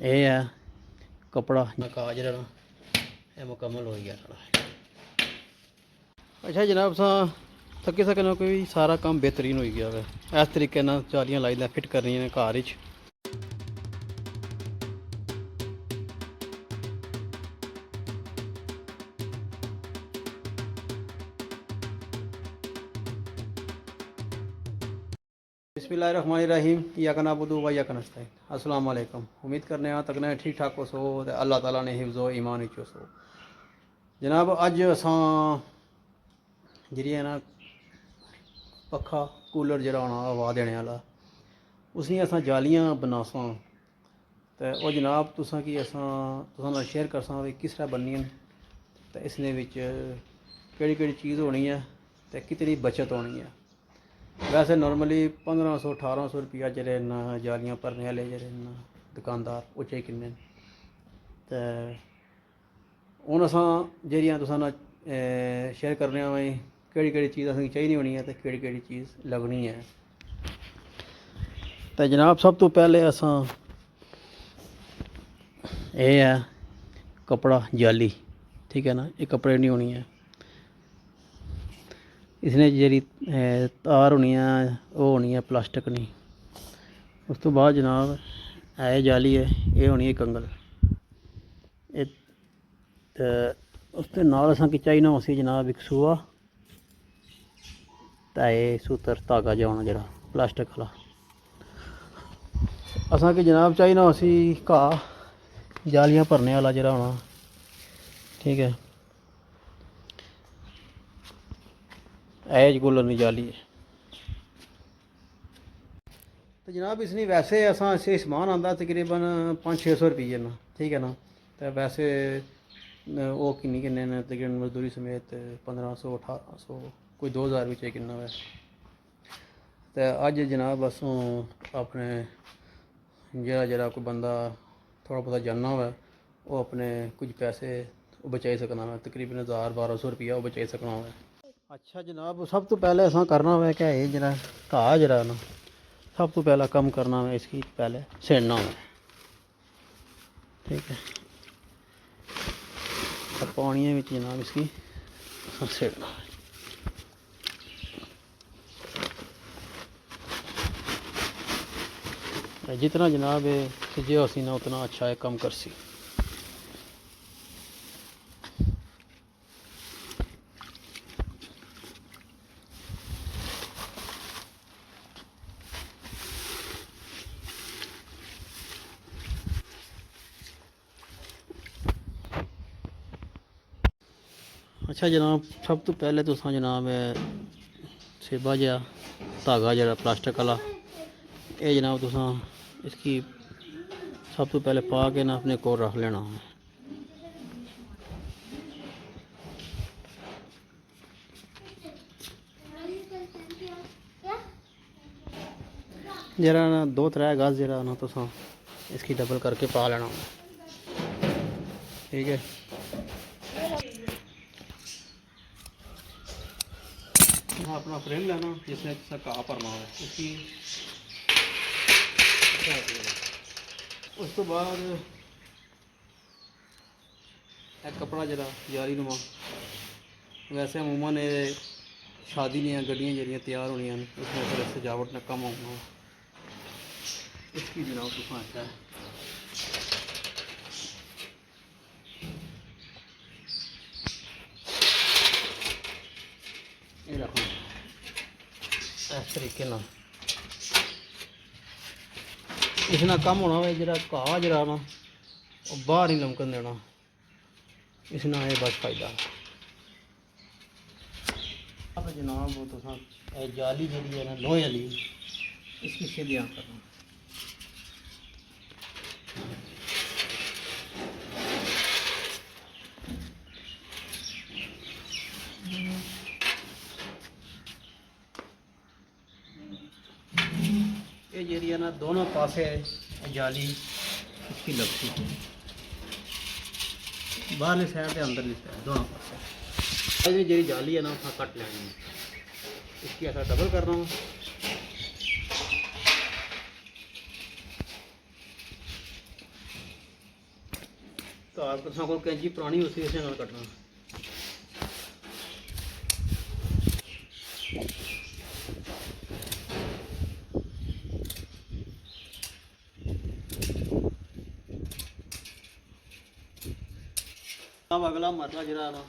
ये है कपड़ा काज जरा ये मुकम्मल हो गया सारा। अच्छा जनाब सा थके सकने कोई सारा काम बेहतरीन हो गया है। इस तरीके ना जालियां लाई दा फिट करनी ने घर च। बिस्मिल्लाहिर्रहमानिर्रहीम या नअबुदु व इय्याका नस्तईन। अस्सलाम वालेकुम। उम्मीद करने तक ने ठीक ठाक हो सो ते अल्लाह ताला ने हिफ्ज़ो ईमान विच सो। जनाब अज असां जी है ना पक्खा कूलर जरा होना हवा देने वाला उसी असां जालियां बनासां ते ओह जनाब तुसां की असां तुसां नाल शेयर करसां भी किस तरह बननियां ते इसने विच केड़ी चीज़ होनी है ते कितनी बचत होनी है। वैसे नॉर्मली 1500-1800 रुपया जेह्ड़े न जालियां भरने आह्ले जेह्ड़े न दुकानदार ओह् चाही किन्ने ते हून असां जेह्ड़ियां तुसां नाल शेयर करने आं भाई केड़ी चीज़ असेंगी चाहिदी होनी है ते केड़ी चीज़ लगनी है। तो जनाब सब तो पहले असां ये है कपड़ा जाली, ठीक है ना, ये कपड़े नहीं होनी है। इसने जी तार होनी है वो होनी है प्लास्टिक नहीं। उस तो बाद जनाब है जाली है ये होनी है कंगल। उसके नाल असां की चाहिए उसी जनाब एक सूआ ते सूतर धागा जो होना जरा प्लास्टिक वाला। असां की जनाब चाहिए उसी घाह जालियां भरने वाला जरा होना, ठीक है। एज कूलर जाली है तो जनाब इसनी वैसे असां इसे समान आंदा तकरीबन 500-600 रुपये ना, ठीक है ना। तो वैसे वो किन्ने ने तकरीबन मजदूरी समेत 1500-1800 कोई 2000 भी चाहिए किन्ना वै। तो अज जनाब असों अपने जरा कोई बंदा थोड़ा बहुत जानना हो वो अपने कुछ पैसे बचाई सकना है, तकरीबन 1000-1200 रुपया वो बचाई सकना हो। अच्छा जनाब सब तो पहले असां करना हो क्या ये जरा घाह जरा ना सब तो पहला कम करना है इसकी पहले सेड़ना है, ठीक है। पानी में जनाब इसकी सेड़ना है। जितना जनाब सिजे होसी ना उतना अच्छा है कम करसी। अच्छा जनाब सब तो पहले तो जनाब सेबा जहा धागा जरा प्लास्टिक वाला ये जनाब तुसां इसकी सब तो पहले पा के ना अपने को रख लेना है। जरा ना 2-3 गज जरा ना तुसां इसकी डबल करके पा लेना, ठीक है। अपना फ्रेम लेना जिसमें घाह भरना हो उसकी। उस तो बाद एक कपड़ा जरा जाली नुमा वैसे अमूमन ये शादी दियाँ गड्डियाँ जड़ियाँ तैयार होनी उसमें फिर सजावट ने कम होना इसकी जनाब तुम अच्छा है। ये रखो इस तरीके ना इसना कम होना हो जरा घाह जरा ना बाहर नहीं लमकन देना इसना ये बस फायदा जनाब। वो तो जाली जी है ना लोहे वाली इसकी सीधियाँ करना। ये जी है ना दोनों पासे जाली इसकी लगती बाहरली साइड से अंदरली साइड दोनों पास जी जाली है ना वहाँ कट लेनी है। इसकी ऐसा डबल कर रहा हूँ। तो आपको को कैंची पुरानी उसी से ना कटना। अब अगला मरला जरा ना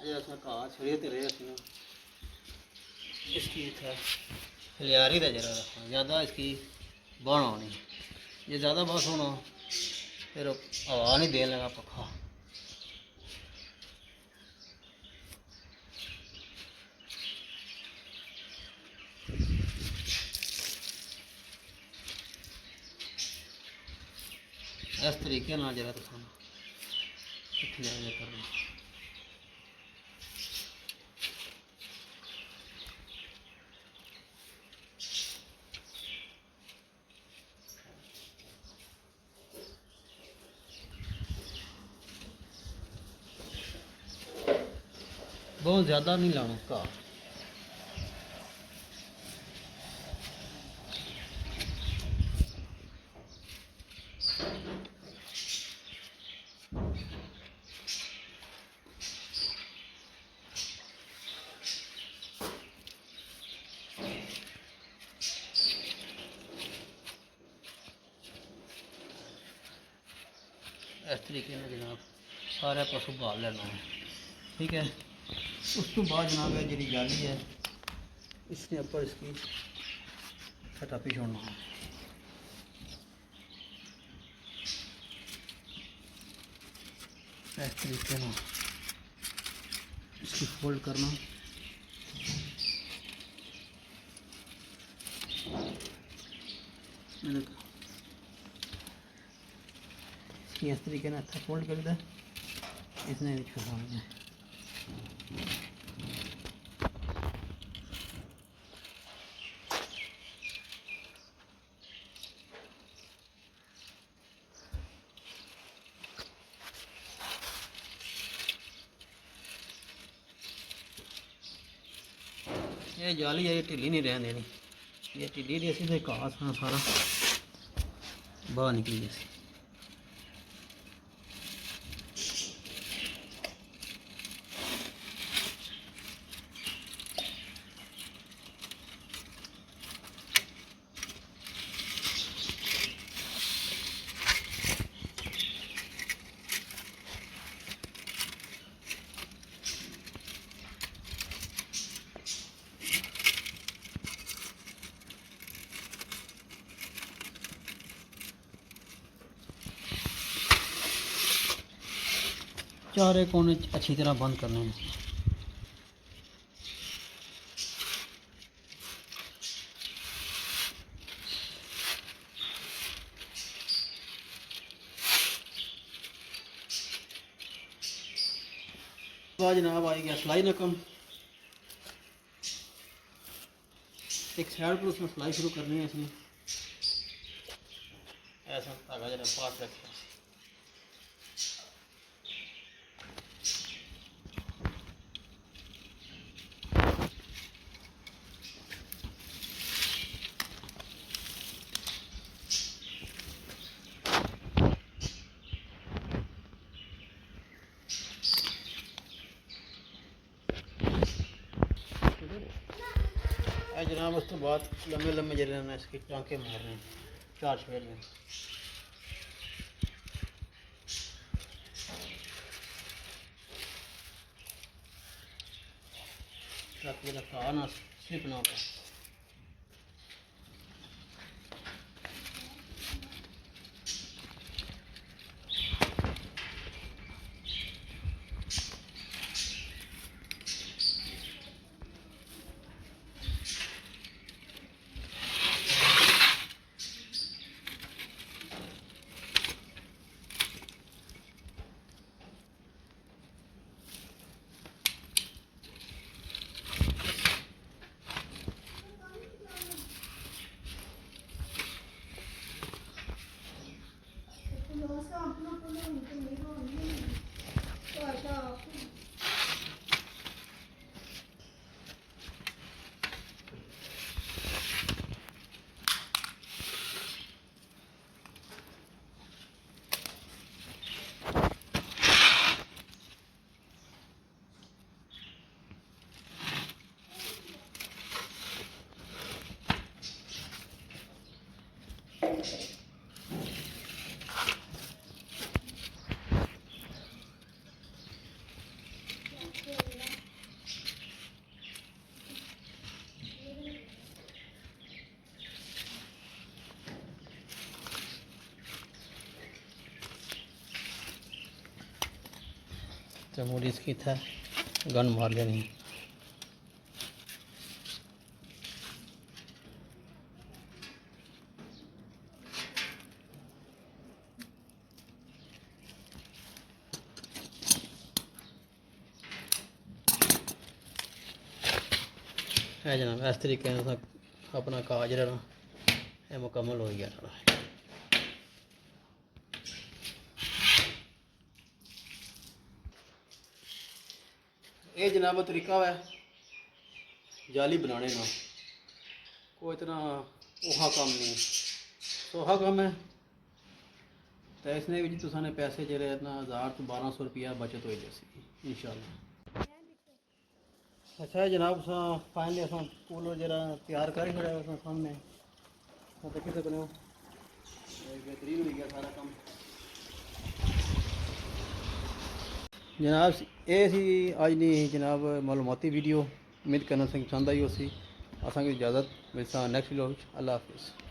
जरा घाह छड़े तो रहे इसकी हलियारी का जरा रखना ज़्यादा इसकी बन होनी। ये ज़्यादा बस होना फिर हवा नहीं देने लगा पखा। इस तरीके ना जरा तो करना। बहुत ज़्यादा नहीं लाना घाह। इस तरीके में जनाब सारे पशु बाल लेना है। ठीक है, उस तो बाद जनाब है जी जाली है इसके ऊपर इसकी खटापी छोड़ना है। इस तरीके में इसकी फोल्ड करना। इस तरीके ने अच्छा फोल्ड कर दे इसने छुपाना है। ये जाली है ढिली नहीं रहने देनी। ये ढिली दी असी तो घास सारा बाहर निकली जैसी। चारे कोने अच्छी तरह बंद करने हैं। जनाब आई गया सिलाई नकम। एक साइड पर उसमें सिलाई शुरू करनी है। इसमें ऐसा धागा जरा पास रखना। जनाब उस तो बाद लम्बे लम्बे जरिए इसके टाँके मार रहे हैं 4 छेद में। ताकि रखा ना स्लिप ना हो। मूडी इसकी था गन मार लेनी। है जनाब इस तरीके से अपना काज जेह्ड़ा ना मुकम्मल हो गया साढ़ा। ये जनाब तरीका है जाली बनाने का, कोई इतना औखा काम नहीं, सौखा काम है। तो इसने भी तुसाने पैसे जेह्ड़े ना 1000 तो 1200 रुपया बचत हो जासी इंशाल्लाह। अच्छा जनाब फाइनली अस कूलर जरा तैयार कर छड़ा सामने देखी सकते हो, बेहतरीन हो गया सारा काम जनाब। ये सी अज दी जनाब मालूमाती वीडियो, उम्मीद करना पसंद आई उसी। असा इजाज़त मिलता नेक्स्ट वीडियो। अल्लाह हाफिज़।